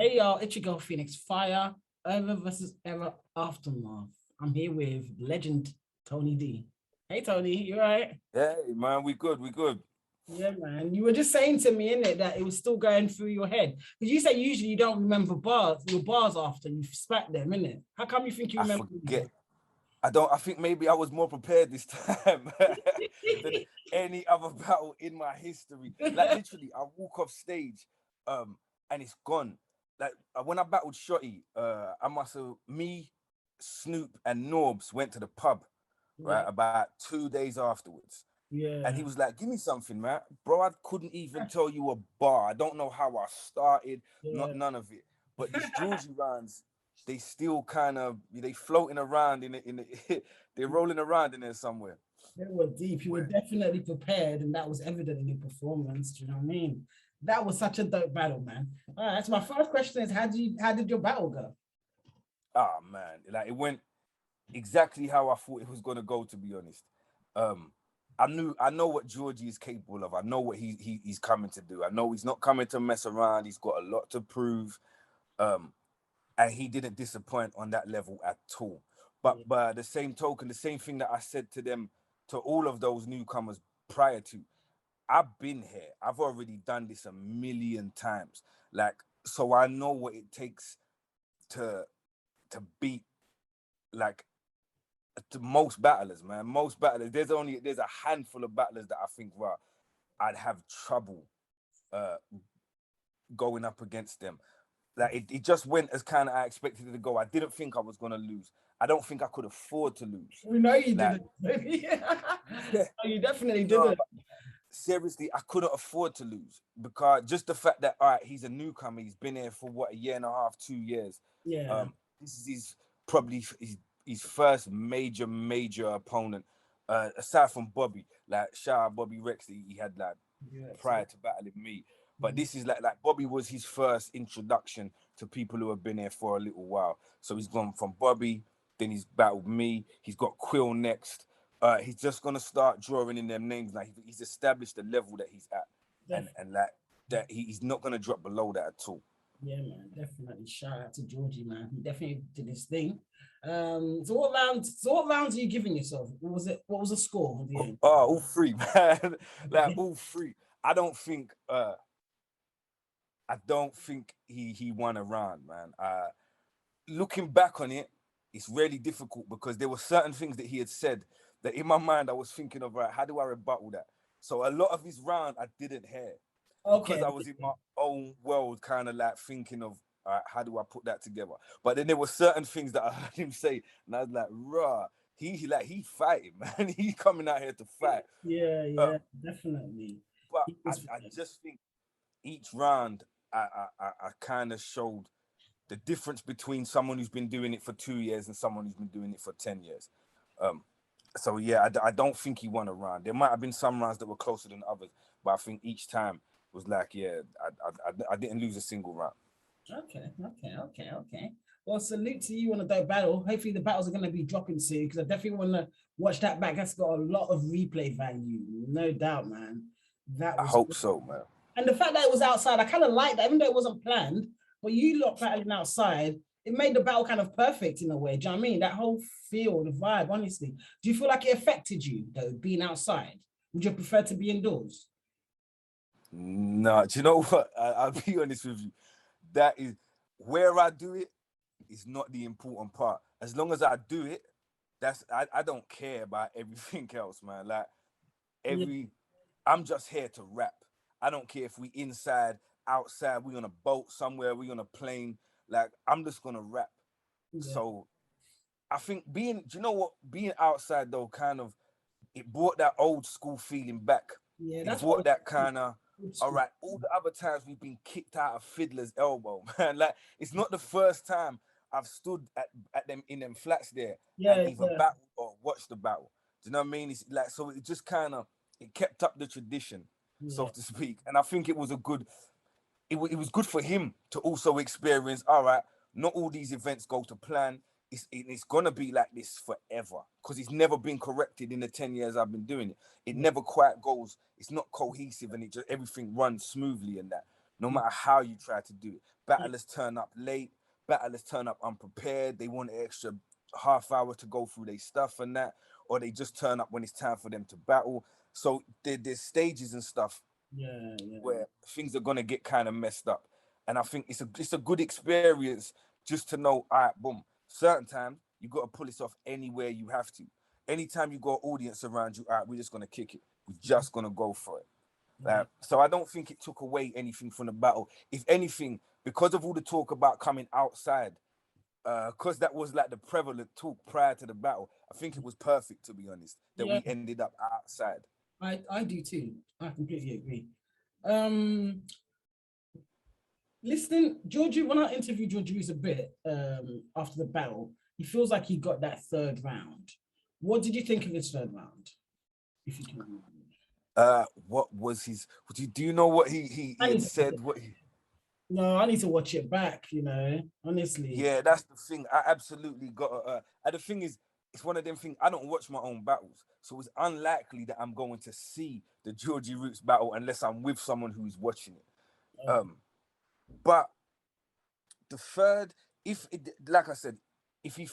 Hey y'all, it's your girl Phoenix Fire, Ever versus Ever Aftermath. I'm here with legend Tony D. Hey Tony, you alright? Hey man, we good, we good. Yeah, man. You were just saying to me, innit, that it was still going through your head. Because you say usually you don't remember your bars after you spat them, innit? How come you think you I remember forget. I think maybe I was more prepared this time than any other battle in my history. Like literally, I walk off stage, and it's gone. Like when I battled Shotty, I must have me, Snoop, and Norbs went to the pub, right, Yeah, about 2 days afterwards. And he yeah. was like, give me something, man. Bro, I couldn't even tell you a bar. I don't know how I started, Yeah. not none of it. But these Georgie rounds, they still kind of they floating around in they're rolling around in there somewhere. They were deep. You were Where definitely prepared, and that was evident in your performance. Do you know what I mean? That was such a dope battle, man. All right. So my first question is, how did your battle go? man, like it went exactly how I thought it was gonna go, to be honest. Um I know what Georgie is capable of. I know what he's coming to do. I know he's not coming to mess around. He's got a lot to prove. Um and he didn't disappoint on that level at all. But Yeah, by the same token, the same thing that I said to them, to all of those newcomers prior to, I've been here. I've already done this a million times. Like, so I know what it takes to beat like to most battlers, man. Most battlers. There's a handful of battlers that I think, right, I'd have trouble uh going up against them. Like it just went as kind of I expected it to go. I didn't think I was gonna lose. I don't think I could afford to lose. we know you Like, didn't. Oh, you definitely no, didn't. seriously, I couldn't afford to lose because just the fact that all right, he's a newcomer. He's been here for what, a year and a half, 2 years. Yeah, This is probably his first major opponent. Aside from Bobby, like shout out Bobby Rex, he had like yeah, prior to battling me. But mhm. this is like Bobby was his first introduction to people who have been here for a little while. So he's gone from Bobby, then he's battled me. He's got Quill next. He's just gonna start drawing in them names now. He's established the level that he's at, Def- and like that he's not gonna drop below that at all. yeah, man, definitely. Shout out to Georgie, man. He definitely did his thing. So what rounds are you giving yourself? What was it? What was the score at the Oh, end? all three, man. Like all three. I don't think he won a round, man. Looking back on it, it's really difficult because there were certain things that he had said that in my mind I was thinking of, right, how do I rebuttal that? So a lot of his round I didn't hear because Okay. I was in my own world, kind of like thinking of, how do I put that together? But then there were certain things that I heard him say, and I was like, rah, he fighting, man. He coming out here to fight. Yeah, Um, yeah, definitely. but He was, I just think each round I kind of showed the difference between someone who's been doing it for 2 years and someone who's been doing it for 10 years. Um, so yeah, I don't think he won a round. There might have been some rounds that were closer than others, but I think each time was like, yeah, I didn't lose a single round. okay. Well, salute to you on the dope battle. Hopefully, the battles are going to be dropping soon because I definitely want to watch that back. That's got a lot of replay value, no doubt, man. That I was, hope so, man. and the fact that it was outside, I kind of like that, even though it wasn't planned. But you lot battling outside, it made the battle kind of perfect in a way. Do you know what I mean? That whole feel, the vibe, honestly. Do you feel like it affected you though, being outside? Would you prefer to be indoors? No, do you know what? I'll be honest with you. That is where I do it is not the important part. As long as I do it, I don't care about everything else, man. Like Yeah, every I'm just here to rap. I don't care if we inside, outside, we on a boat somewhere, we on a plane. Like I'm just gonna rap. yeah, So I think do you know what? Being outside though, kind of, it brought that old school feeling back. yeah. It That's what brought I that kind of, old all school. right, all the other times we've been kicked out of Fiddler's elbow, man. Like it's not the first time I've stood at them in them flats there and Yeah, either yeah, battled or watched the battle. Do you know what I mean? It's like so it just kind of it kept up the tradition, so yeah. to speak. And I think it was a good it was good for him to also experience, all right, not all these events go to plan. It's gonna be like this forever because it's never been corrected in the 10 years I've been doing it. It Yeah. never quite goes, it's not cohesive and it just everything runs smoothly and that. no matter how you try to do it. Battlers turn up late, battlers turn up unprepared, they want an extra half hour to go through their stuff and that, or they just turn up when it's time for them to battle. So there's stages and stuff where things are gonna get kind of messed up. And I think it's a good experience just to know, all right, boom, certain times you got to pull this off anywhere you have to. Anytime you got audience around you, all right, we're just gonna kick it. We're just gonna go for it. So I don't think it took away anything from the battle. If anything, because of all the talk about coming outside, because that was like the prevalent talk prior to the battle, I think it was perfect, to be honest, that we ended up outside. I do too. I completely agree. Listening, Georgie, when I interviewed Georgie a bit after the battle, he feels like he got that third round. What did you think of his third round? If you can remember. What was his? Do you know what he had said? What he? No, I need to watch it back. Honestly. Yeah, that's the thing. I absolutely got. And the thing is, it's one of them things. I don't watch my own battles, so it's unlikely that I'm going to see the Georgie Roots battle unless I'm with someone who's watching it. But the third, like I said, if he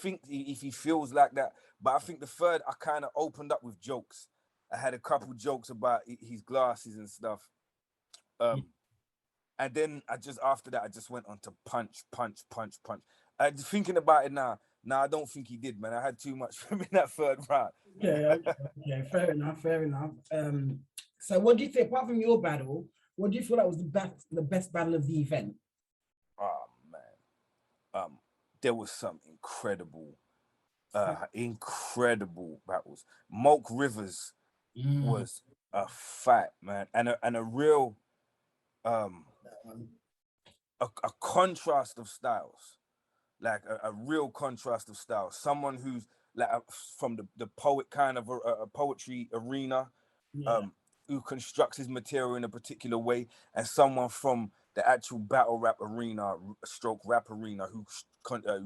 feels like that, but I think the third, I kind of opened up with jokes. I had a couple jokes about his glasses and stuff. And then after that, I just went on to punch. Thinking about it now, I don't think he did, man. I had too much from in that third round. Yeah, fair enough. So what do you think, apart from your battle, what do you feel like was the best battle of the event? Oh man. There was some incredible battles. Moke Rivers was a fight, man, and a real a contrast of styles, like a real contrast of styles. Someone who's like from the poet kind of a poetry arena, who constructs his material in a particular way, and someone from the actual battle rap arena, stroke rap arena, who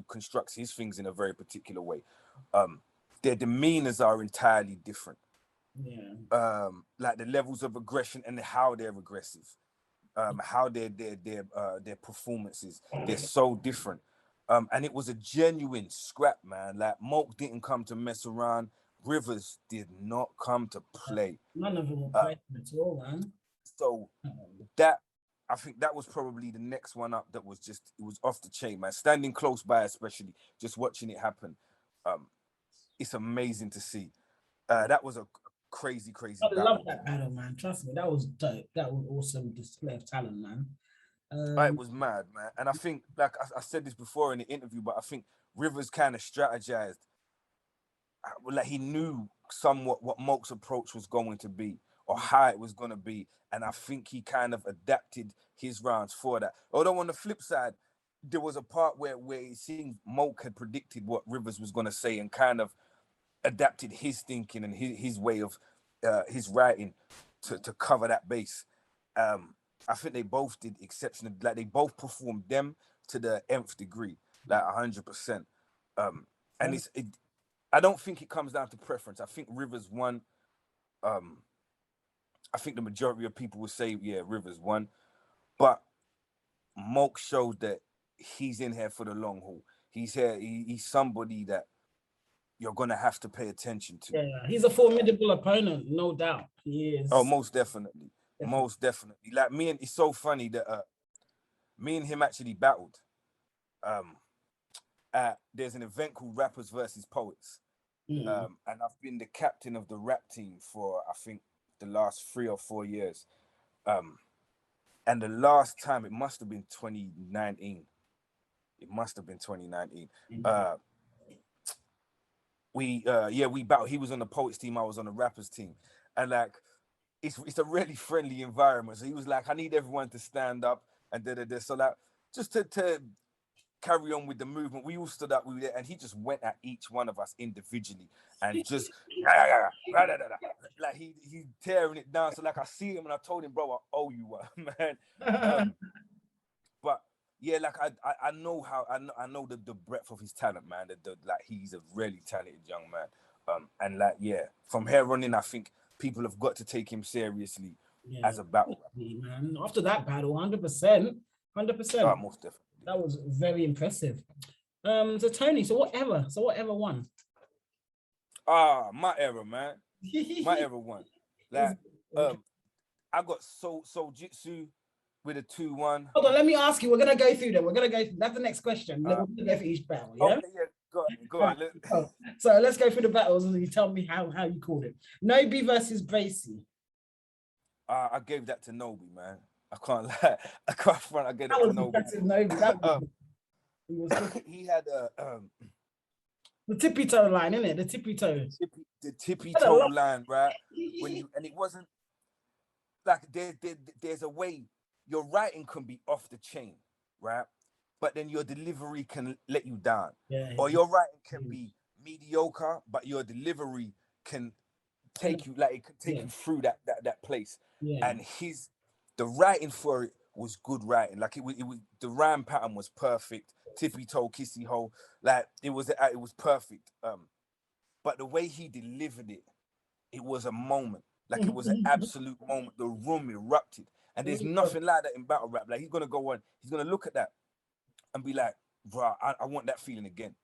constructs his things in a very particular way. Their demeanors are entirely different. Like the levels of aggression and how they're aggressive, how their performances, they're so different. And it was a genuine scrap, man. Like Moke didn't come to mess around. Rivers did not come to play. None of them were playing at all, man. So that, I think that was probably the next one up that was just, it was off the chain, man. Standing close by, especially, just watching it happen. It's amazing to see. That was a crazy I love that battle, man. Trust me, that was dope. That was awesome display of talent, man. It was mad, man. And I think, like I said this before in the interview, but I think Rivers kind of strategized. Like he knew somewhat what Moke's approach was going to be, or how it was going to be. And I think he kind of adapted his rounds for that. Although on the flip side, there was a part where it seemed Moke had predicted what Rivers was going to say and kind of adapted his thinking and his way of his writing to cover that base. I think they both did exceptional. Like they both performed them to the nth degree, like 100%. And I don't think it comes down to preference. I think Rivers won. I think the majority of people would say, yeah, Rivers won. But Moke showed that he's in here for the long haul. He's here. He's somebody that you're gonna have to pay attention to. Yeah, he's a formidable opponent, no doubt. He is. Oh, most definitely. Most definitely. Like it's so funny that me and him actually battled. There's an event called Rappers versus Poets. And I've been the captain of the rap team for I think the last 3 or 4 years. And the last time, it must have been 2019. It must have been 2019. We battled. He was on the Poets team, I was on the Rappers team. And like it's a really friendly environment. So he was like, I need everyone to stand up and so like just to carry on with the movement. We all stood up, and he just went at each one of us individually and just like he tearing it down. So like I see him and I told him, bro, I owe you one, man. But yeah, like I know how I know the breadth of his talent, man. Like he's a really talented young man. And like yeah, from here on in, I think people have got to take him seriously as a battle rapper. Man. After that battle, 100%, 100%. Most definitely. That was very impressive. So Tony, so whatever won? My era, man. My era won. Like, I got Soul Jitsu with a 2-1. Hold on, let me ask you. We're gonna go through them. We're gonna go. That's the next question. We're gonna go for each battle. Yeah. Okay, yeah. Go on. So let's go through the battles and you tell me how you called it. Nobi versus Bracey. I gave that to Nobi, man. I can't lie. I can't front. I gave that to Nobi. He had the tippy toe line, innit? The tippy toe. The tippy toe line, right? And it wasn't like there's a way your writing can be off the chain, right? But then your delivery can let you down. Or your writing can be mediocre, but your delivery can take you, like it can take you through that place. And the writing for it was good writing. Like it was the rhyme pattern was perfect. Tippy toe, kissy hole, like it was perfect. But the way he delivered it, it was a moment. Like it was an absolute moment. The room erupted, and there's nothing like that in battle rap. Like he's gonna go on, he's gonna look at that and be like, bro, I want that feeling again.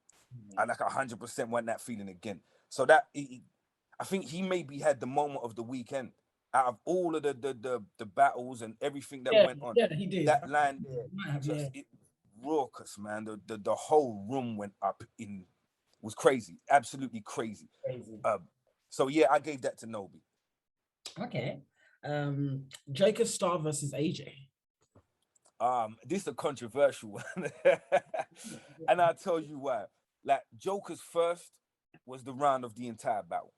I like 100% want that feeling again. So that I think he maybe had the moment of the weekend out of all of the battles and everything that went on. Yeah, he did. That line there, it raucous, man. The whole room went up was crazy, absolutely crazy. So yeah, I gave that to Nobi. Okay. Joker Star versus AJ. This is a controversial one. And I'll tell you why. Like Joker's first was the round of the entire battle.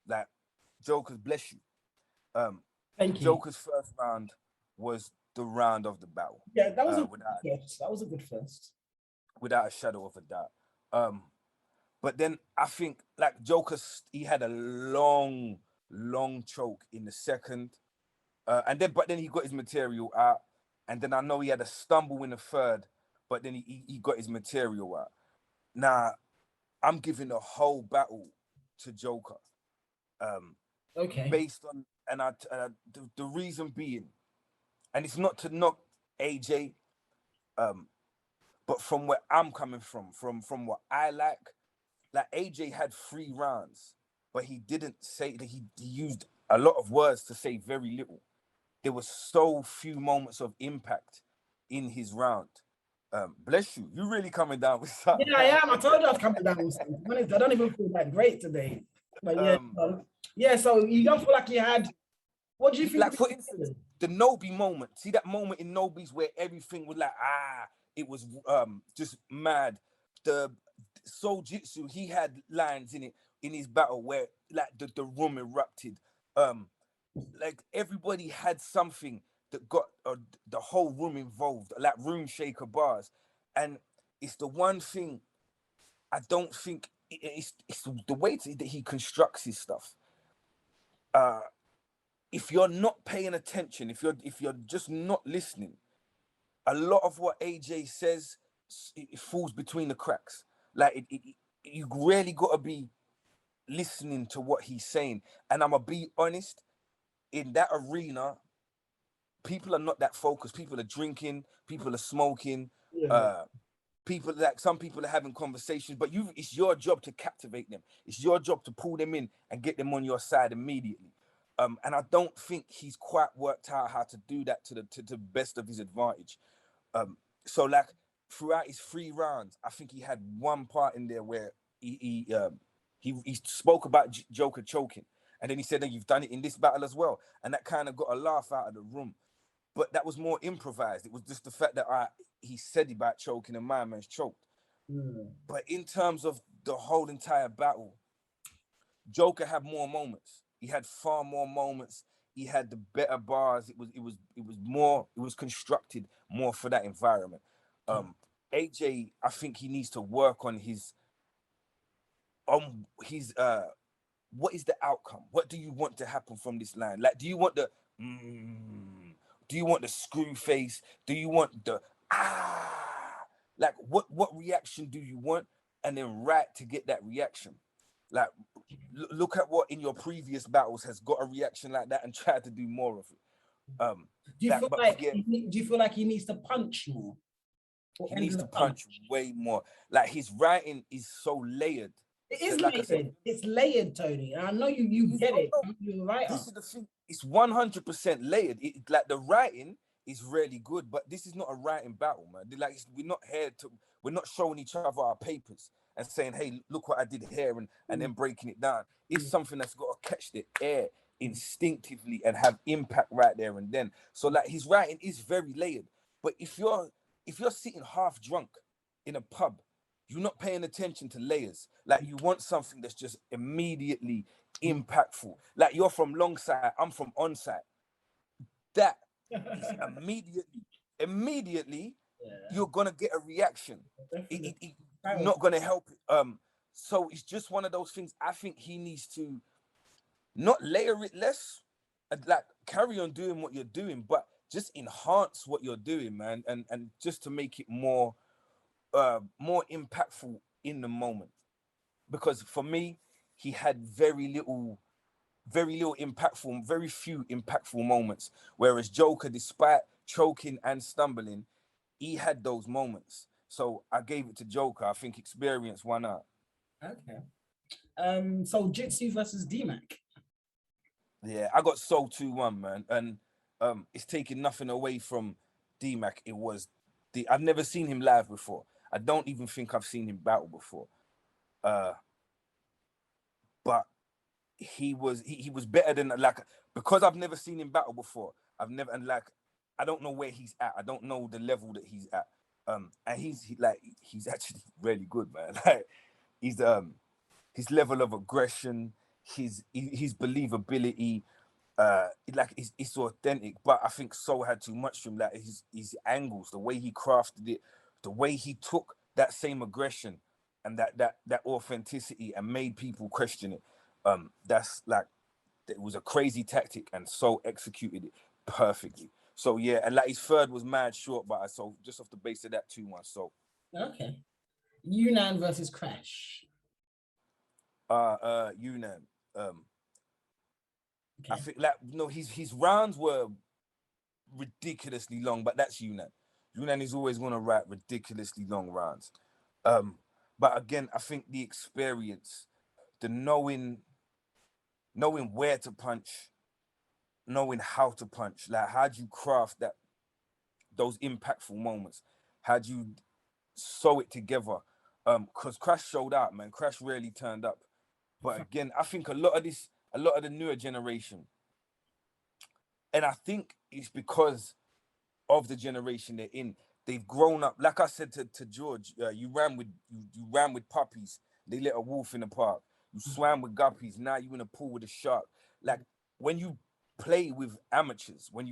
Like Joker's, bless you. Thank you. Joker's first round was the round of the battle. Yeah, that was a good first. Without a shadow of a doubt. But then I think like Joker, he had a long choke in the second. But then he got his material out. And then I know he had a stumble in the third, but then he got his material out. Now, I'm giving the whole battle to Joker. Okay. Based on, the reason being, and it's not to knock AJ, but from where I'm coming from what I like AJ had 3 rounds, but he didn't say that he used a lot of words to say very little. There was so few moments of impact in his round. Bless you. You really coming down with something. Yeah, I am. I told you I was coming down with something. I don't even feel that great today. But yeah, so you don't feel like you had, what do you think? Like for instance, the Nobi moment. See that moment in Nobi's where everything was like, it was just mad. The Soul Jitsu, he had lines in his battle where like the room erupted. Like everybody had something that got the whole room involved, like room shaker bars. And it's the one thing I don't think it's the way that he constructs his stuff. If you're not paying attention, if you're just not listening, a lot of what AJ says, it falls between the cracks. Like you really got to be listening to what he's saying. And I'm gonna be honest, in that arena, people are not that focused. People are drinking, people are smoking, people, like some people are having conversations, but it's your job to captivate them. It's your job to pull them in and get them on your side immediately. And I don't think he's quite worked out how to do that to the best of his advantage. So like throughout his 3 rounds, I think he had one part in there where he spoke about Joker choking, and then he said that you've done it in this battle as well, and that kind of got a laugh out of the room. But that was more improvised. It was just the fact that he said about choking and my man's choked. But in terms of the whole entire battle, Joker had more moments. He had far more moments. He had the better bars. It was constructed more for that environment. AJ, I think he needs to work on his what is the outcome? What do you want to happen from this line? Like, do you want the do you want the screw face? Do you want the like what reaction do you want? And then write to get that reaction. Like look at what in your previous battles has got a reaction like that and try to do more of it. Do you feel but like yeah, do you feel like he needs to punch more? he needs to punch way more. Like his writing is so layered. It is Like I said, layered. It's layered, Tony. And I know you get it. You're right. This is the thing. It's 100% layered. Like the writing is really good, but this is not a writing battle, man. Like we're not here to. We're not showing each other our papers and saying, "Hey, look what I did here," and then breaking it down. It's something that's got to catch the air instinctively and have impact right there and then. So like his writing is very layered. But if you're sitting half drunk in a pub, you're not paying attention to layers. Like you want something that's just immediately impactful. Like you're from long side, I'm from on side. That is immediately you're gonna get a reaction. You're not gonna help it. So it's just one of those things. I think he needs to not layer it less, and like carry on doing what you're doing, but just enhance what you're doing, man, and just to make it more more impactful in the moment. Because for me, he had very little impactful, very few impactful moments. Whereas Joker, despite choking and stumbling, he had those moments. So I gave it to Joker. I think experience won out. Okay. So Jitsu versus DMAC. Yeah, I got Soul 2-1, man. And it's taking nothing away from DMAC. It was I've never seen him live before. I don't even think I've seen him battle before. But he was better than, like, because I've never seen him battle before. I don't know where he's at. I don't know the level that he's at. And he's actually really good, man. Like he's his level of aggression, his believability, it's authentic. But I think Soul had too much from like his angles, the way he crafted it, the way he took that same aggression and that authenticity and made people question it. That's like, it was a crazy tactic, and Soul executed it perfectly. So yeah, and like his third was mad short, but so just off the base of that 2-1. So okay, Yunnan versus Crash. Yunnan. Okay. I think his rounds were ridiculously long, but that's Yunnan. Yunnan is always going to write ridiculously long rounds. But again, I think the experience, the knowing where to punch, knowing how to punch, like how do you craft those impactful moments? How do you sew it together? Because Crash showed out, man. Crash really turned up. But again, I think a lot of the newer generation, and I think it's because of the generation they're in. They've grown up. Like I said to George, you ran with puppies. They let a wolf in the park. You swam with guppies. Now you in a pool with a shark. Like when you play with amateurs, when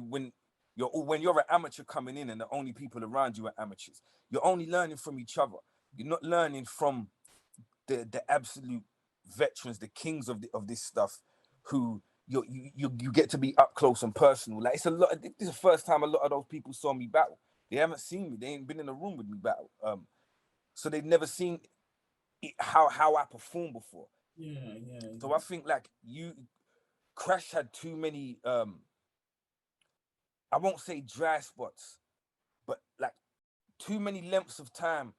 you're an amateur coming in and the only people around you are amateurs, you're only learning from each other. You're not learning from the absolute veterans, the kings of this stuff, who you get to be up close and personal. Like this is the first time a lot of those people saw me battle. They haven't seen me. They ain't been in a room with me battle. So they've never seen how I perform before. Yeah. So I think like Crash had too many. I won't say dry spots, but like too many lengths of time.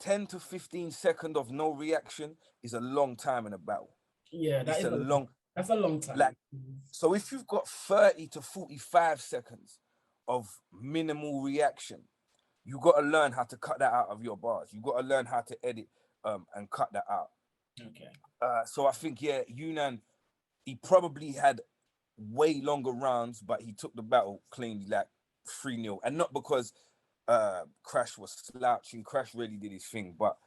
10 to 15 seconds of no reaction is a long time in a battle. Yeah, that's a long time. Like, so if you've got 30 to 45 seconds of minimal reaction, you got to learn how to cut that out of your bars. You got to learn how to edit and cut that out. Okay. So I think, yeah, Yunnan, he probably had way longer rounds, but he took the battle cleanly, like 3-0. And not because Crash was slouching. Crash really did his thing, but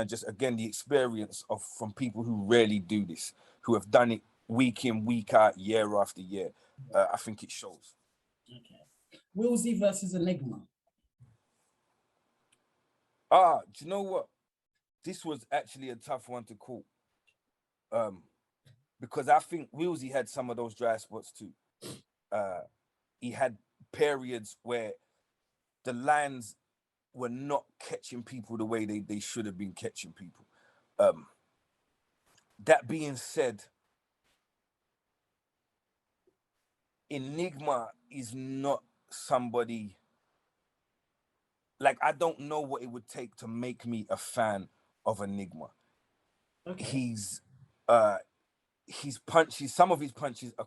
just again the experience from people who rarely do this, who have done it week in, week out, year after year. I think it shows. Okay. Wheelz versus Enigma. Do you know what? This was actually a tough one to call. Because I think Wheelz had some of those dry spots too. He had periods where the lines were not catching people the way they should have been catching people. That being said, Enigma is not somebody, like, I don't know what it would take to make me a fan of Enigma. Okay. His punches, some of his punches are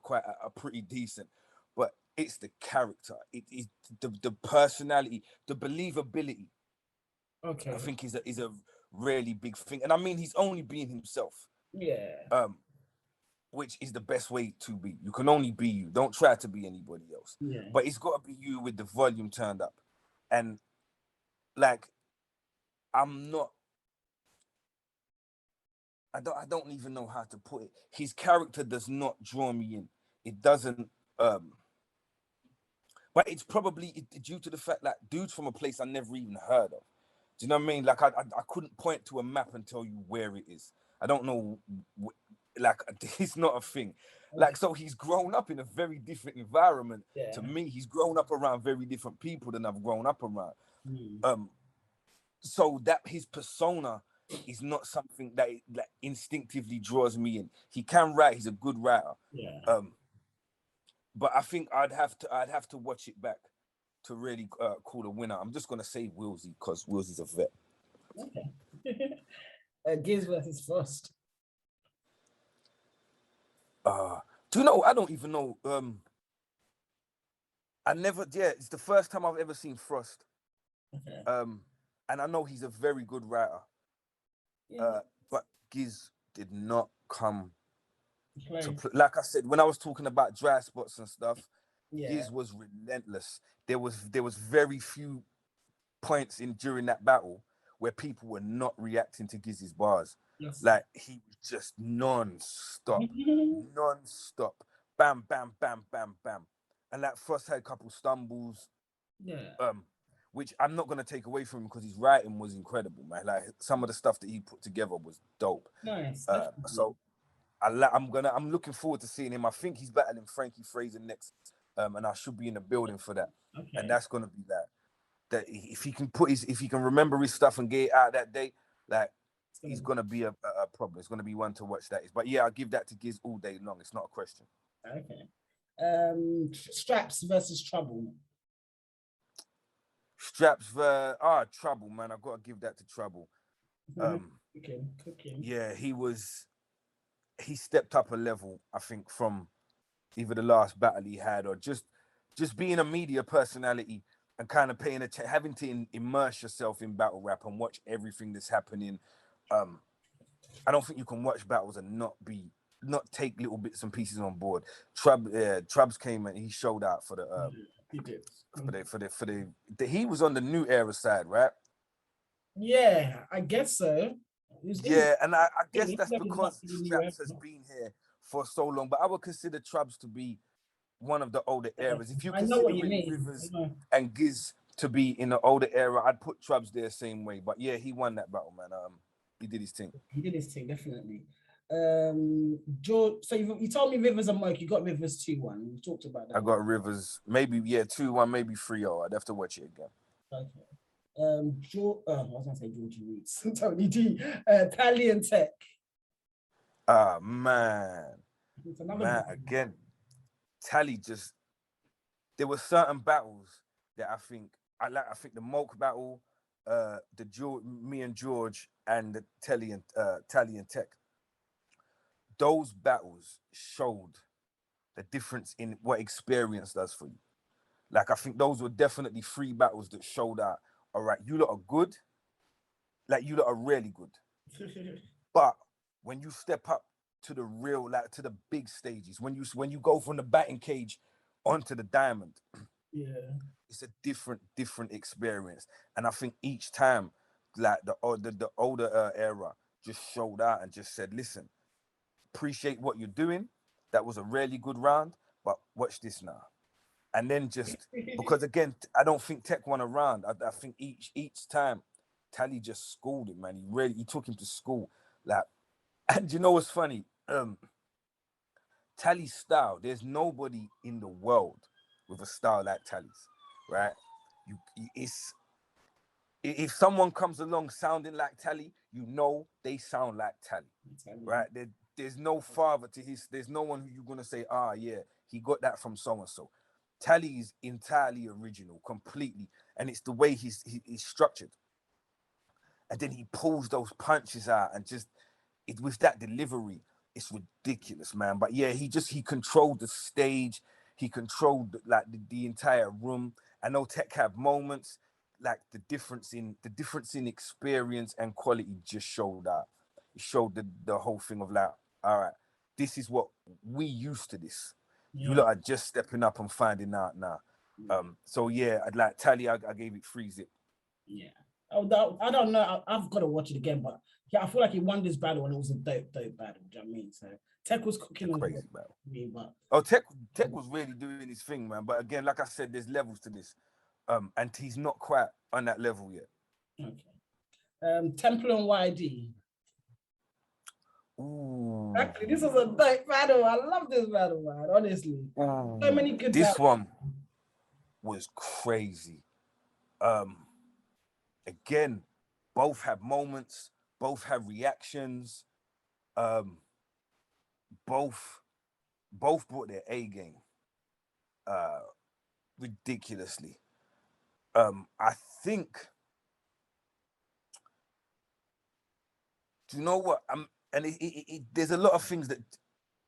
pretty decent, but it's the character, it is the personality, the believability. Okay. I think is a really big thing. And I mean, he's only being himself. Yeah. Which is the best way to be. You can only be you. Don't try to be anybody else. Yeah. But it's got to be you with the volume turned up. And like, I'm not. I don't even know how to put it. His character does not draw me in. It doesn't. But it's probably due to the fact that dude's from a place I never even heard of. Do you know what I mean? Like, I couldn't point to a map and tell you where it is. I don't know. Like, it's not a thing. Like, so he's grown up in a very different environment. Yeah. To me, he's grown up around very different people than I've grown up around. So that his persona is not something that instinctively draws me in. He can write. He's a good writer. Yeah. But I think I'd have to watch it back to really call a winner. I'm just gonna say Wheelz because Wheelz is a vet. Okay. Giz versus Frost. Do you know? I don't even know. I never. Yeah, it's the first time I've ever seen Frost. Okay. And I know he's a very good writer. Yeah. But Giz did not come Play. to play. Like I said, when I was talking about dry spots and stuff, Yeah. Giz was relentless. There was very few points during that battle where people were not reacting to Giz's bars. Yes. Like, he was just non-stop. Bam, bam, bam, bam, bam. And like, Frost had a couple stumbles. Yeah. Which I'm not gonna take away from him because his writing was incredible, man. Like, some of the stuff that he put together was dope. Nice. So I'm looking forward to seeing him. I think he's battling Frankie Fraser next, and I should be in the building for that. Okay. And that's gonna be that if he can remember his stuff and get it out that day, like, he's gonna be a problem. It's gonna be one to watch. That is, but yeah, I'll give that to Giz all day long. It's not a question. Okay. Straps versus Trouble. Straps Trouble, man. I've got to give that to Trouble. Cooking. Yeah, he stepped up a level, I think, from either the last battle he had or just being a media personality and kind of having to immerse yourself in battle rap and watch everything that's happening. I don't think you can watch battles and not take little bits and pieces on board. Trubs came and he showed out for the he did. He was on the new era side, right? Yeah, I guess so. Yeah, and I guess that's because Straps has been here for so long. But I would consider Trubs to be one of the older eras. If you consider Rivers and Giz to be in the older era, I'd put Trubs there same way. But yeah, he won that battle, man. He did his thing. He did his thing, definitely. George, so you told me Rivers and Mike. You got Rivers 2-1. We talked about that. I got Rivers, maybe 2-1, maybe 3-0. I'd have to watch it again. Okay. I was gonna say Georgie Roots, Tony D, Tally and Tech. Man, again, Tally just. There were certain battles that I think I like. I think the Moke battle, me and George, and the Tally and Tech. Those battles showed the difference in what experience does for you. Like, I think those were definitely 3 battles that showed that, all right, you lot are good. Like, you lot are really good. But when you step up to the real, like, to the big stages, when you go from the batting cage onto the diamond, yeah, it's a different experience. And I think each time, like, the older era just showed out and just said, listen, appreciate what you're doing. That was a really good round, but watch this now. And then just because, again, I don't think Tech won a round. I think each time Tally just schooled him, man. He took him to school. Like, and you know what's funny? Tally's style, there's nobody in the world with a style like Tally's, right? If someone comes along sounding like Tally, you know they sound like Tally, right? there's no father to his. There's no one who you're gonna say, ah, yeah, he got that from so and so. Tally is entirely original, completely, and it's the way he's structured. And then he pulls those punches out, and just it with that delivery, it's ridiculous, man. But yeah, he controlled the stage, he controlled like the entire room. I know Tech have moments like the difference in experience and quality just showed out. It showed the whole thing of like, all right, this is what we used to this. You lot are just stepping up and finding out now. So yeah, I'd like Tally, I gave it 3-zip. Yeah. Oh, I don't know. I've got to watch it again, but yeah, I feel like he won this battle and it was a dope battle. Do you know what I mean? So Tech was cooking on crazy battle. Me, but Tech was really doing his thing, man. But again, like I said, there's levels to this. And he's not quite on that level yet. Okay. Temple and YD. Ooh. Actually, this was a dope battle. I love this battle, man. Honestly. Ooh. So many good This battles. one was crazy. Again, both have moments, both have reactions, both brought their A game ridiculously. I think, do you know what? There's a lot of things that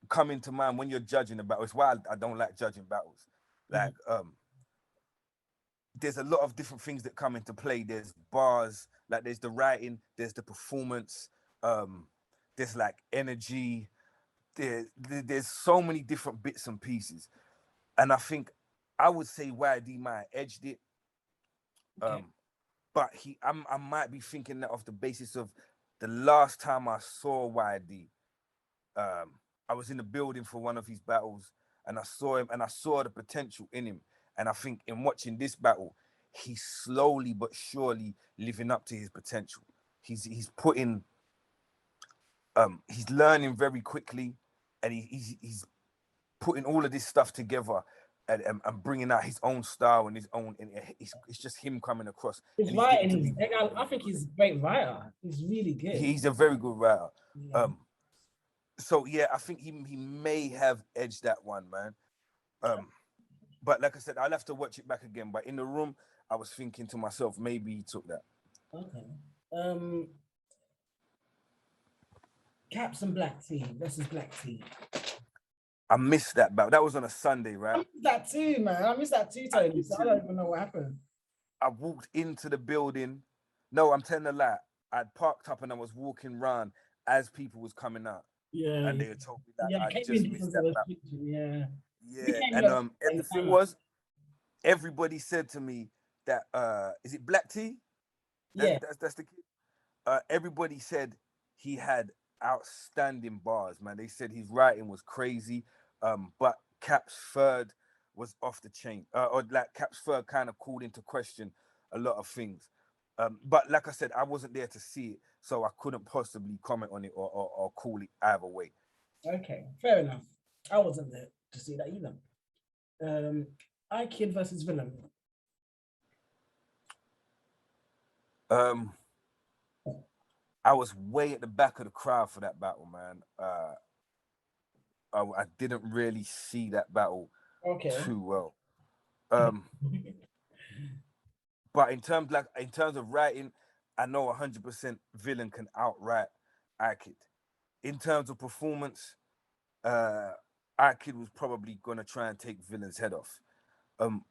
come into mind when you're judging a battle. It's why I don't like judging battles. Like, there's a lot of different things that come into play. There's bars, like there's the writing, there's the performance, there's like energy. There's so many different bits and pieces. And I think I would say YD might have edged it. Okay. But I might be thinking that off the basis of the last time I saw YD. I was in the building for one of his battles and I saw him and I saw the potential in him. And I think in watching this battle, he's slowly but surely living up to his potential. He's putting, he's learning very quickly, and he's putting all of this stuff together and bringing out his own style and his own. And it's just him coming across. His writing, I think he's a great writer. He's really good. He's a very good writer. Yeah. So yeah, I think he may have edged that one, man. But like I said, I'll have to watch it back again. But in the room, I was thinking to myself, maybe he took that. Okay. Caps and Black Tea versus Black Tea. I missed that battle. That was on a Sunday, right? I missed that too, man. I missed that too, Tony. So I don't even know what happened. I walked into the building. No, I'm telling a lie. I'd parked up and I was walking around as people was coming out. Yeah. And they had told me that I just missed that battle. Yeah. Yeah. And the thing was, everybody said to me that is it Black Tea? That's the kid. Everybody said he had outstanding bars, man. They said his writing was crazy. But Cap's third was off the chain. Or like Cap's third kind of called into question a lot of things. But like I said, I wasn't there to see it, so I couldn't possibly comment on it or call it either way. Okay, fair enough. I wasn't there to see that either. iKid versus Villain. I was way at the back of the crowd for that battle, man. I didn't really see that battle too well. But in terms of writing, I know 100% Villain can outright iKid. In terms of performance, iKid was probably gonna try and take Villain's head off.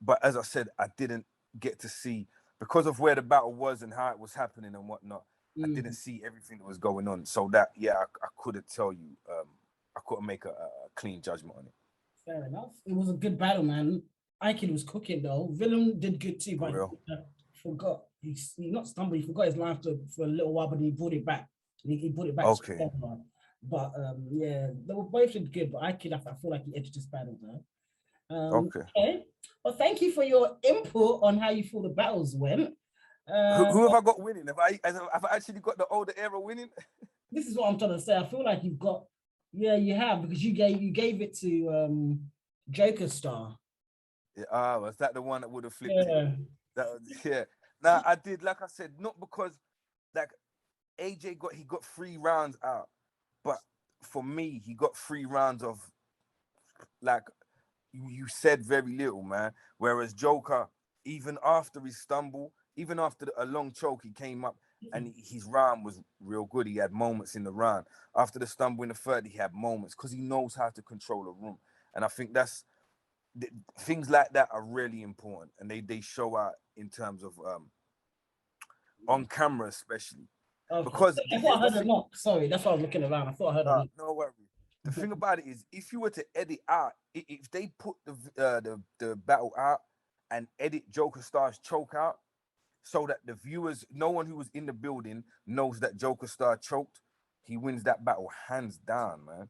But as I said, I didn't get to see, because of where the battle was and how it was happening and whatnot. I didn't see everything that was going on. So that, I couldn't tell you. I couldn't make a clean judgment on it. Fair enough. It was a good battle, man. iKid was cooking though. Villain did good too, but he forgot. He not stumbled. He forgot his line for a little while, but he brought it back. He brought it back. Okay. But yeah, they were both did good. But iKid, I feel like he edged this battle though. Okay. Well, thank you for your input on how you feel the battles went. Who have I got winning? Have I actually got the older era winning? This is what I'm trying to say. I feel like you've got, you have, because you gave it to Joker Star. Yeah, was that the one that would have flipped it? Now I did, like I said, not because like AJ got 3 rounds out, but for me, he got 3 rounds of, like you said, very little, man. Whereas Joker, even after his stumble, even after a long choke, he came up and his round was real good. He had moments in the round. After the stumble in the third, he had moments because he knows how to control a room. And I think that's things like that are really important, and they show out in terms of on camera, especially. Okay. Because I thought I heard a knock. Sorry, that's why I was looking around. I thought I heard a knock. no worry. The thing about it is, if you were to edit out, if they put the battle out and edit Joker Star's choke out, so that the viewers, no one who was in the building knows that Joker Star choked, he wins that battle hands down, man.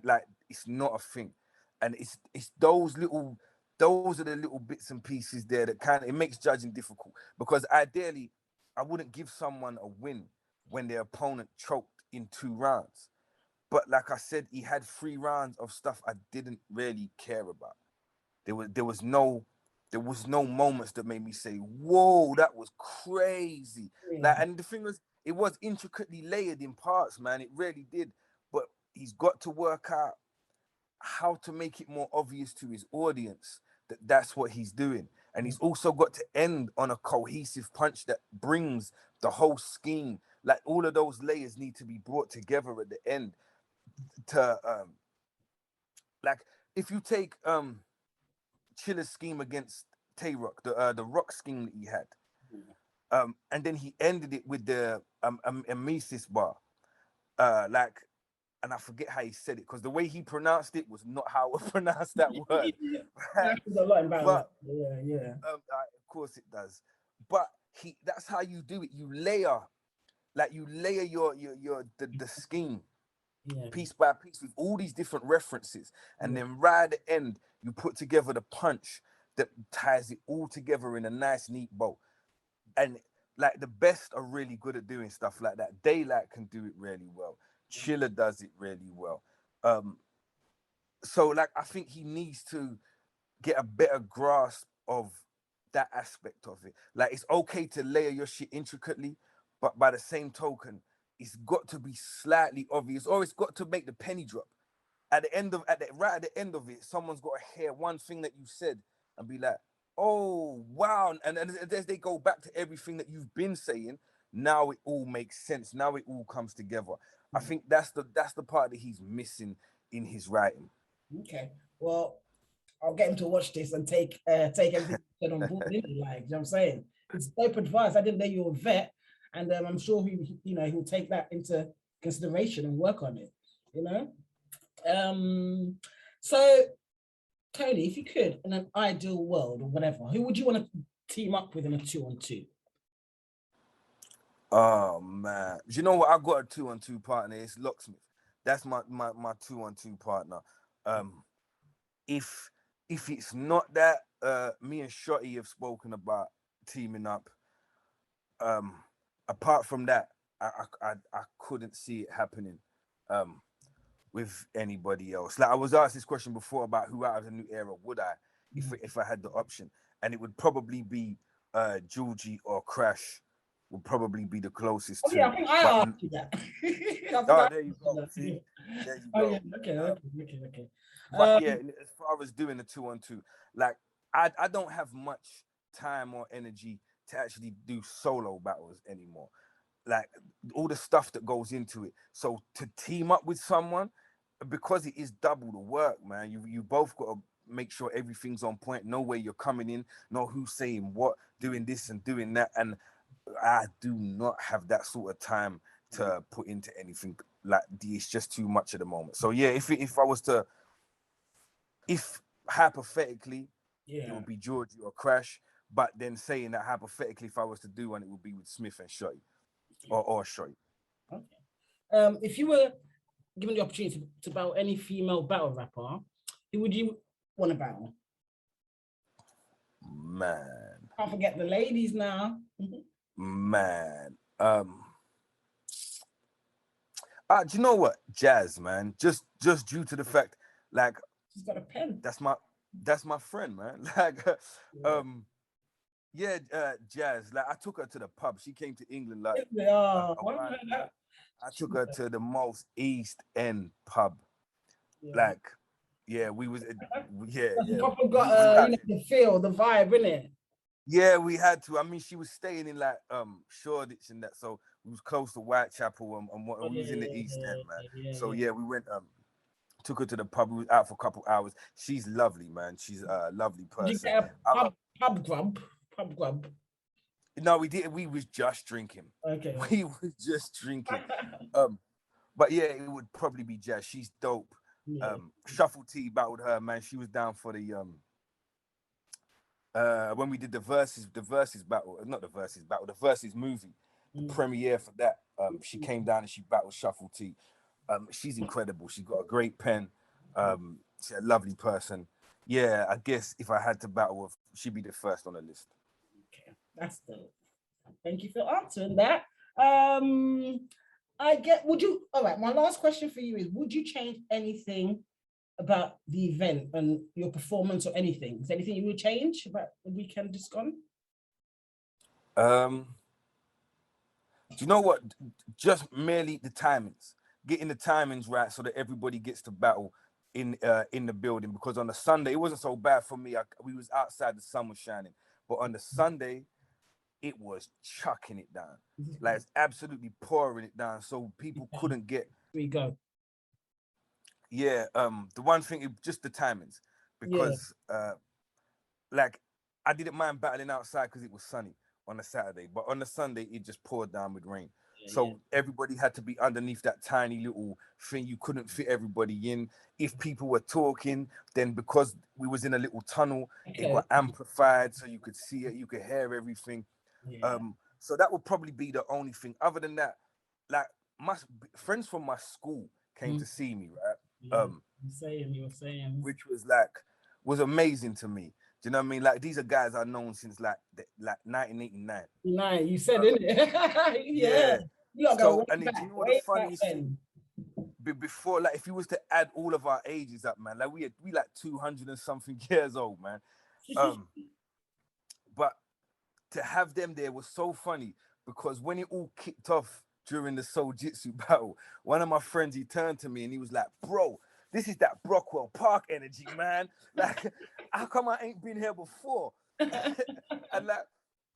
Like it's not a thing, and it's those are the little bits and pieces there that it makes judging difficult, because ideally, I wouldn't give someone a win when their opponent choked in 2 rounds. But like I said, he had 3 rounds of stuff I didn't really care about. There was no moments that made me say, "Whoa, that was crazy!" Yeah. Like, and the thing was, it was intricately layered in parts, man. It really did. But he's got to work out how to make it more obvious to his audience that that's what he's doing, and he's also got to end on a cohesive punch that brings the whole scheme. Like, all of those layers need to be brought together at the end. To like, if you take Chiller's scheme against Tay-Rock, the rock scheme that he had, and then he ended it with the Mises bar, like, and I forget how he said it, because the way he pronounced it was not how I pronounced that word. That was a lot in battle. But yeah. of course it does. But that's how you do it. You layer the scheme, piece by piece, with all these different references, and then right at the end you put together the punch that ties it all together in a nice, neat bow. And like, the best are really good at doing stuff like that. Daylight can do it really well. Chiller does it really well. So like, I think he needs to get a better grasp of that aspect of it. Like, it's okay to layer your shit intricately, but by the same token, it's got to be slightly obvious, or it's got to make the penny drop. Right at the end of it, someone's got to hear one thing that you said and be like, "Oh wow!" And as they go back to everything that you've been saying, now it all makes sense. Now it all comes together. I think that's the part that he's missing in his writing. Okay, well, I'll get him to watch this and take everything on board. Like, you know what I'm saying? It's dope advice. I didn't know you were a vet, and I'm sure he'll take that into consideration and work on it. You know. So, Tony, if you could, in an ideal world or whatever, who would you want to team up with in a 2-on-2? Oh man, do you know what? I got a 2-on-2 partner. It's Locksmith. That's my 2-on-2 partner. If it's not that, me and Shotty have spoken about teaming up. Apart from that, I couldn't see it happening with anybody else. Like, I was asked this question before about who out of the new era would I, if I had the option, and it would probably be Georgie or Crash. Would probably be the closest to. Yeah, I think I asked you that. There you go. See? There you go. Oh, yeah. Okay. But yeah, as far as doing a 2-on-2, like, I don't have much time or energy to actually do solo battles anymore. Like, all the stuff that goes into it. So to team up with someone, because it is double the work, man. You both got to make sure everything's on point, know where you're coming in, know who's saying what, doing this and doing that. And I do not have that sort of time to put into anything. Like, it's just too much at the moment. So yeah, if hypothetically, it would be Georgie or Crash. But then saying that hypothetically, if I was to do one, it would be with Smith and Shotty, or Shotty. Okay. If you were given the opportunity to battle any female battle rapper, who would you want to battle? Man. Can't forget the ladies now. Man. Do you know what? Jazz, man. Just due to the fact, like, she's got a pen. That's my friend, man. Like, Jazz. Like, I took her to the pub. She came to England, like, I took her to the most East End pub. Yeah. Like, yeah, we was, yeah. Proper got, you know, the feel, the vibe, innit? Yeah, we had to. I mean, she was staying in like Shoreditch and that, so we was close to Whitechapel and what, we was in the East End, man. So yeah, we went took her to the pub. We was out for a couple hours. She's lovely, man. She's a lovely person. Did you get a pub grub? Pub grub. No, we didn't. We was just drinking. Okay. We was just drinking. But yeah, it would probably be Jazz. She's dope. Yeah. Shuffle T battled her, man. She was down for the when we did the verses battle, not the verses battle, the verses movie, the premiere for that. She came down and she battled Shuffle T. She's incredible. She got a great pen. She's a lovely person. Yeah, I guess if I had to battle with, she'd be the first on the list. Okay, that's dope. Thank you for answering that. All right, my last question for you is, would you change anything about the event and your performance or anything? Is there anything you would change about the weekend just gone? Do you know what? Just merely the timings, getting the timings right so that everybody gets to battle in the building. Because on the Sunday, it wasn't so bad for me. We was outside, the sun was shining, but on the Sunday, it was chucking it down. Like, it's absolutely pouring it down, so people couldn't get. There you go. Yeah, the one thing, just the timings, because like, I didn't mind battling outside because it was sunny on a Saturday, but on the Sunday it just poured down with rain. So everybody had to be underneath that tiny little thing. You couldn't fit everybody in. If people were talking, then because we was in a little tunnel, it got amplified, so you could see it, you could hear everything. So that would probably be the only thing. Other than that, like, my friends from my school came to see me, right? You were saying, which was amazing to me. Do you know what I mean? Like, these are guys I've known since like 1989. You said, innit? Yeah. So, and then, do you know what the funniest thing? Before, like, if you was to add all of our ages up, man, like we like 200 and something years old, man. But to have them there was so funny, because when it all kicked off during the Soul Jitsu battle, one of my friends, he turned to me and he was like, "Bro, this is that Brockwell Park energy, man. Like, how come I ain't been here before?" And like,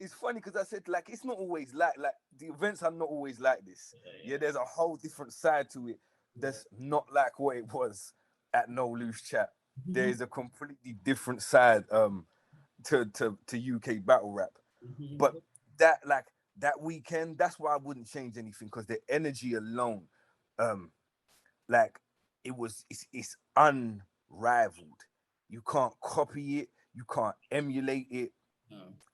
it's funny because I said, like, it's not always like the events are not always like this. Yeah, there's a whole different side to it that's not like what it was at No Loose Chat. There is a completely different side to UK battle rap. But that weekend, that's why I wouldn't change anything, because the energy alone, like, it's unrivaled. You can't copy it, you can't emulate it.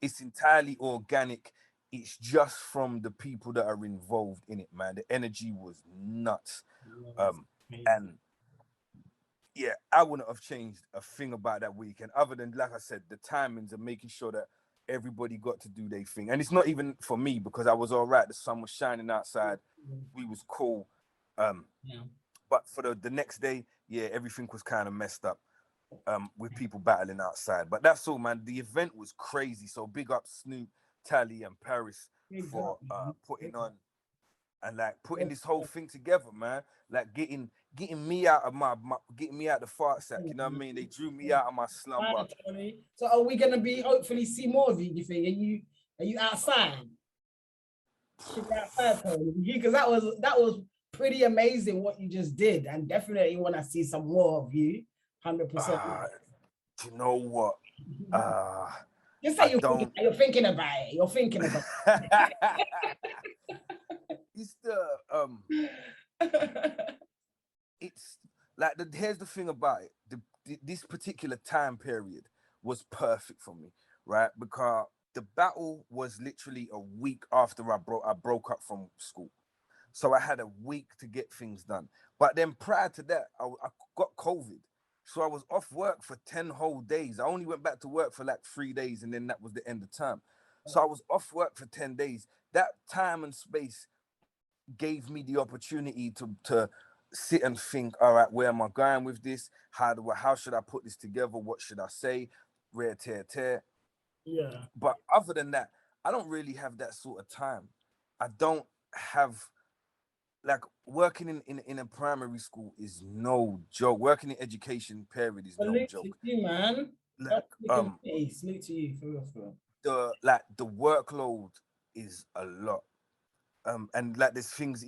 It's entirely organic. It's just from the people that are involved in it, man. The energy was nuts. And yeah, I wouldn't have changed a thing about that weekend, other than, like I said, the timings and making sure that everybody got to do their thing. And it's not even for me, because I was all right. The sun was shining outside. We was cool. But for the next day, yeah, everything was kind of messed up with people battling outside. But that's all, man. The event was crazy. So big up Snoop, Tally, and Paris for putting on and like putting this whole thing together, man. Like getting me out of getting me out the fart sack. You know what I mean? They drew me out of my slumber. So are we gonna hopefully see more of you? Do you think? Are you outside? Because that was pretty amazing what you just did, and definitely want to see some more of you. 100%. Do you know what? Just say you're thinking about it. You're thinking about it. It's it's like, here's the thing about it. This particular time period was perfect for me, right? Because the battle was literally a week after I broke up from school. So I had a week to get things done. But then prior to that, I got COVID. So I was off work for 10 whole days. I only went back to work for like 3 days, and then that was the end of term. So I was off work for 10 days. That time and space gave me the opportunity to sit and think, all right, where am I going with this? How should I put this together? What should I say? Rare tear. Yeah. But other than that, I don't really have that sort of time. I don't have like working in a primary school is no joke. Working in education, period, is no Salute to joke. you, man. Like Salute to you, for real, for real. the workload is a lot. And like there's things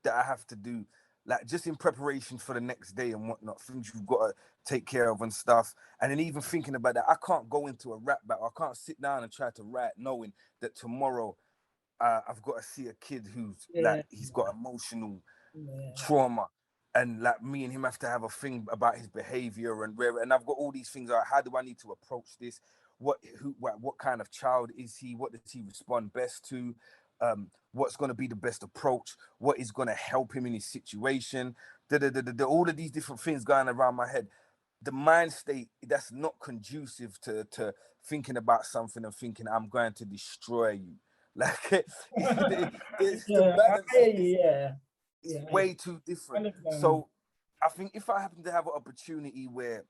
that I have to do, like just in preparation for the next day and whatnot, things you've got to take care of and stuff. And then even thinking about that, I can't go into a rap battle. I can't sit down and try to write knowing that tomorrow I've got to see a kid who's like, Yeah, he's got emotional yeah. trauma. And like me and him have to have a thing about his behavior and where, and I've got all these things. Like, how do I need to approach this? What kind of child is he? What does he respond best to? What's going to be the best approach? What is going to help him in his situation? All of these different things going around my head. The mind state that's not conducive to thinking about something and thinking I'm going to destroy you. Like the balance is way too different. So I think if I happen to have an opportunity where,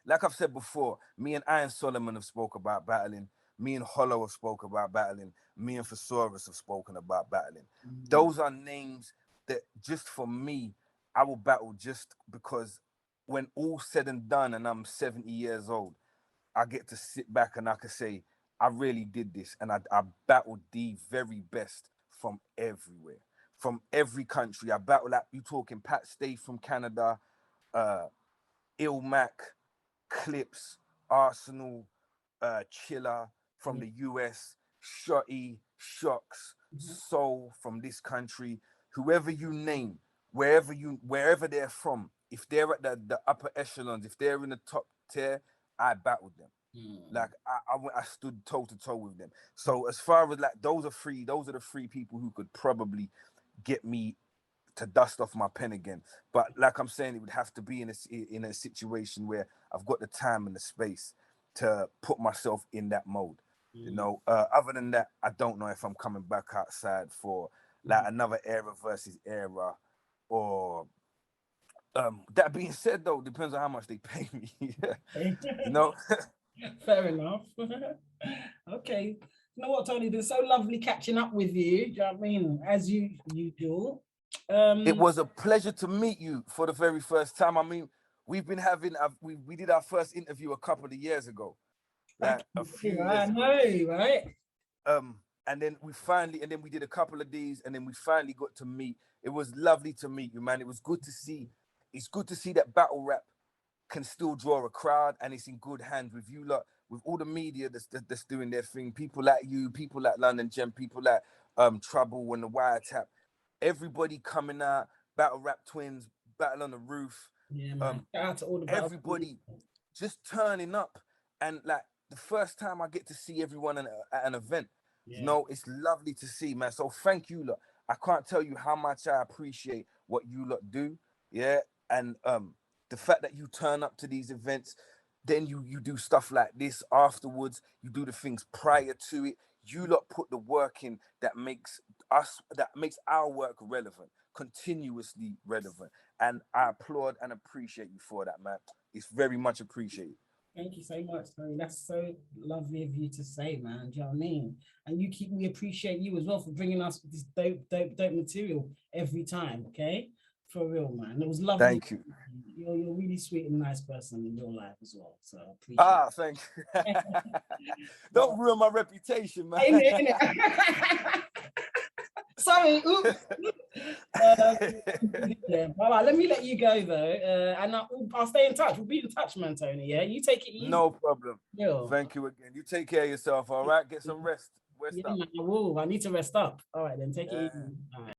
like I've said before, me and Iron Solomon have spoke about battling. Me and Hollow have spoke about battling. Me and Thesaurus have spoken about battling. Those are names that just for me, I will battle just because when all said and done and I'm 70 years old, I get to sit back and I can say, I really did this. And I battled the very best from everywhere, from every country. I battled, like you talking Pat Stay from Canada, Ilmac, Clips, Arsenal, Chiller from the US, Shotty, Shocks, Soul from this country, whoever you name, wherever they're from, if they're at the upper echelons, if they're in the top tier, I battled them. Like I stood toe to toe with them. So as far as like those are the three people who could probably get me to dust off my pen again. But like I'm saying, it would have to be in a situation where I've got the time and the space to put myself in that mode. You know, other than that, I don't know if I'm coming back outside for like another era versus era, or that being said, though, depends on how much they pay me. You know. Fair enough. Okay. You know what, Tony? It's been so lovely catching up with you. Do you know what I mean? As you do. It was a pleasure to meet you for the very first time. I mean, we've been having we did our first interview a couple of years ago, like a few years I ago. know, right? And then we did a couple of these, and then we finally got to meet. It was lovely to meet you, man. It was good to see. It's good to see that battle rap can still draw a crowd, and it's in good hands with you lot, with all the media that's doing their thing. People like you, people like London Gem, people like Trouble and the Wiretap. Everybody coming out, Battle Rap Twins, Battle on the Roof. Yeah, man. Shout out to all the everybody just turning up, and like the first time I get to see everyone at an event. Yeah. You know, it's lovely to see, man. So thank you, lot. I can't tell you how much I appreciate what you lot do. Yeah, and the fact that you turn up to these events, then you do stuff like this afterwards. You do the things prior to it. You lot put the work in that makes our work relevant, continuously relevant. And I applaud and appreciate you for that, man. It's very much appreciated. Thank you so much, Tony. That's so lovely of you to say, man. Do you know what I mean? And we appreciate you as well for bringing us this dope material every time, okay? For real, man. It was lovely. Thank you. You're a really sweet and nice person in real life as well. So I appreciate it. Thank you. Don't ruin my reputation, man. Ain't it? Sorry. Yeah. All right, let me let you go though. And I'll stay in touch. We'll be in touch, man, Tony. Yeah, you take it easy. No problem. Yeah. Thank you again. You take care of yourself, all right? Get some rest. Rest up. Man, I will. I need to rest up. All right, then take it easy. All right.